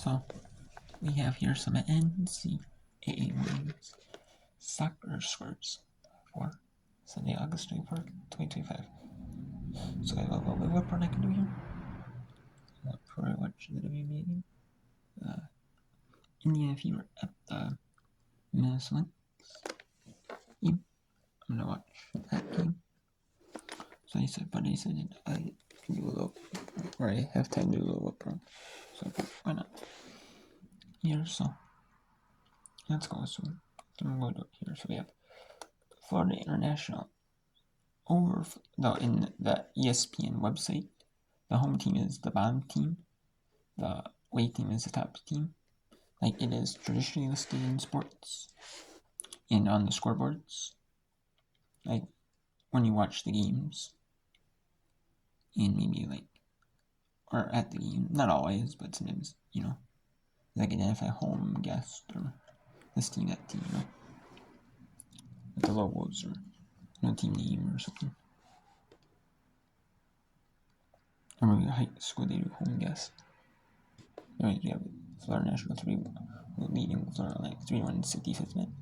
So we have here some NCAA women's soccer scores for Sunday, August 24th, 2025. So I have a little bit of what part I can do here. Before I watch the WNBA game, Indiana Fever at the Minnesota game. I'm gonna watch that game. So I said I can do a little, or I have time to do a little bit. So why not? Here, so let's go. So I'm going to do it here. So we have Florida International in the ESPN website. The home team is the bottom team. The away team is the top team. Like it is traditionally listed in sports and on the scoreboards. Like when you watch the games and maybe or at the game, not always, but sometimes, like identify home, guest, or this team, that team, with the logos or team name or something. Or maybe the high school they do home guest. Right, you have Florida National 3 leading Florida like 3-1 in 65th minute.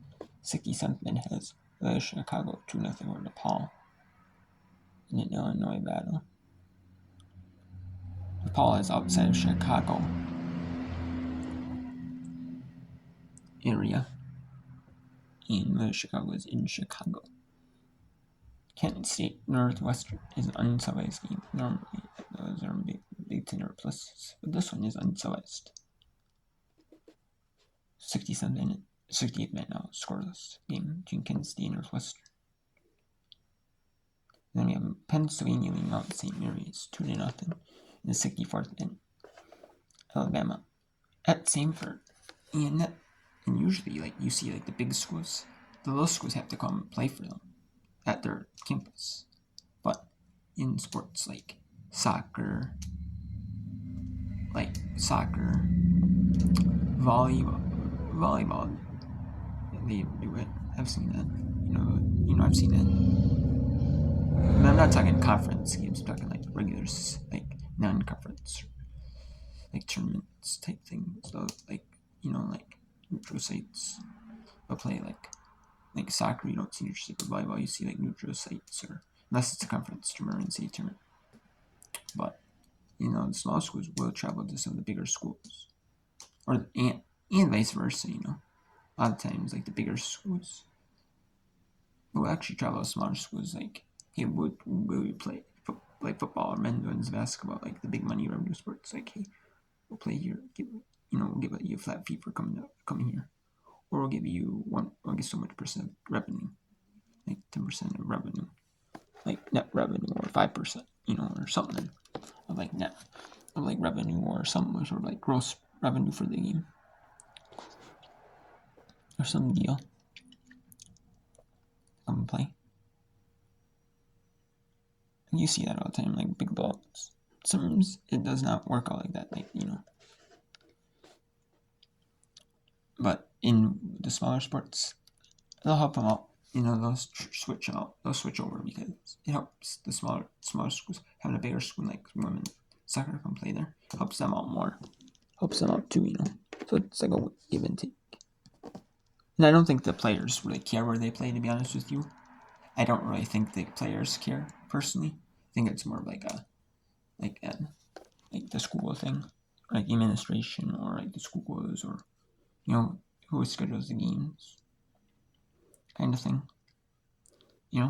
67th minute has the Chicago 2-0 over DePaul in an Illinois battle. DePaul is outside of Chicago area, and Chicago is in Chicago. Kent State Northwestern is an unsubsidized game. Normally, those are big 10 or plus, but this one is unsubsidized. 68th minute now, scoreless game between Kent State and Northwestern. Then we have Pennsylvania leading Mount St. Mary's 2-0 in the 64th minute. Alabama at Samford, and usually you see the big schools, the little schools have to come play for them at their campus. But in sports like soccer, volleyball, they do it. I've seen that. I've seen that. And I'm not talking conference games. I'm talking regular, non-conference, tournaments type things. So neutral sites. They'll play like soccer. You don't see neutral sites. But volleyball, you see neutral sites, or unless it's a conference tournament or NCAA tournament. But the small schools will travel to some of the bigger schools, and vice versa. A lot of times the bigger schools will actually travel to smaller schools. Hey, will we play football or men's basketball, the big money revenue sports? Hey, we'll play here. We'll give you a flat fee for coming here, or we'll give you so much percent revenue, 10% of revenue, net revenue, or 5%, or something of net of revenue, or something sort of gross revenue for the game, or some deal. Come and play. And you see that all the time, big blowouts. Sometimes it does not work out like that, But in the smaller sports, they'll help them out. They'll switch over because it helps the smaller schools. Having a bigger school like women's soccer come play there helps them out more. Helps them out too, So it's a give and take. And I don't think the players really care where they play, to be honest with you. I don't really think the players care, personally. I think it's more the school thing, administration, or the schools, or who schedules the games, kind of thing. They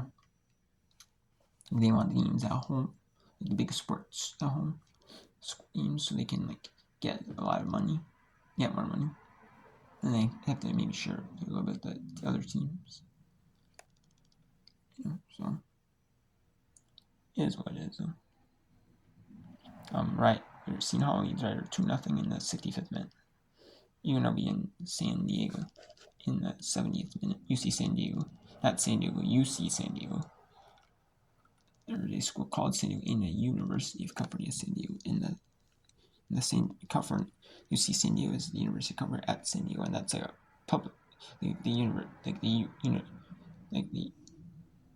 want the games at home, the big sports at home games, so they can get a lot of money, get more money, and they have to maybe share a little bit the other teams. So it is what it is. Right, you're seeing how Leeds are 2-0 in the 65th minute. You're gonna be in San Diego in the 70th minute. UC San Diego, not San Diego. UC San Diego. There's a school called San Diego in the University of California, San Diego. In the same California, UC San Diego is the University of California at San Diego, and that's a public, the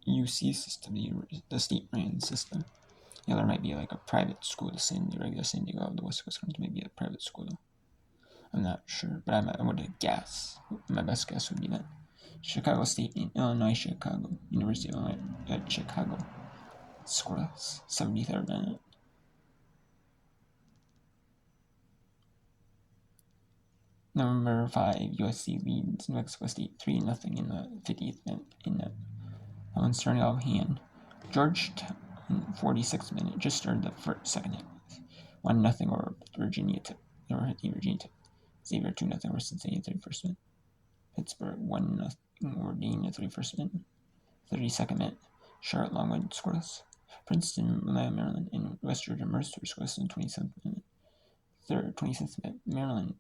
UC system, the state ran system. There might be a private school, the regular San Diego of the West Coast, maybe a private school though. I'm not sure, but I would guess. My best guess would be that. Chicago State in Illinois, Chicago. University of Illinois at Chicago. Scoreless. 73rd minute. Number 5, USC leads New Mexico State 3-0 in the 50th minute. That one's starting out of hand. Georgetown, 46th minute, just started the second half. 1-0 over Virginia Tech. Xavier 2-0 over Cincinnati 31st minute. Pittsburgh 1-0 over Dean at 31st minute. 32nd minute, Charlotte Longwood scoreless. Princeton, Maryland, and West Georgia Mercer scoreless in the 27th minute. 26th minute, Maryland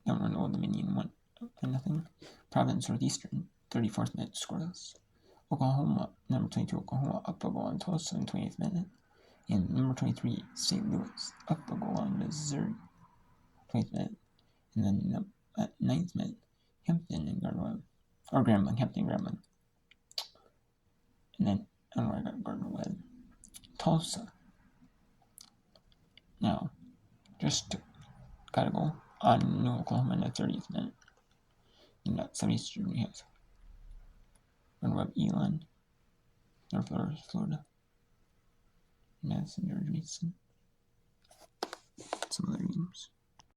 down on Old Dominion 1-0. Providence Northeastern, 34th minute, scoreless. Oklahoma, number 22, Oklahoma up a goal on Tulsa in the 28th minute. And number 23, St. Louis up a goal on Missouri, 20th minute. And then at 9th minute, Hampton and Gardner-Webb, or Grambling, Hampton Grambling. And then, I don't know where I got Gardner-Webb. Tulsa. Now, just got a goal on New Oklahoma in the 30th minute. And that 73rd, we have Gardner-Webb, Elon, North Florida, Madison, George Mason. Some other games.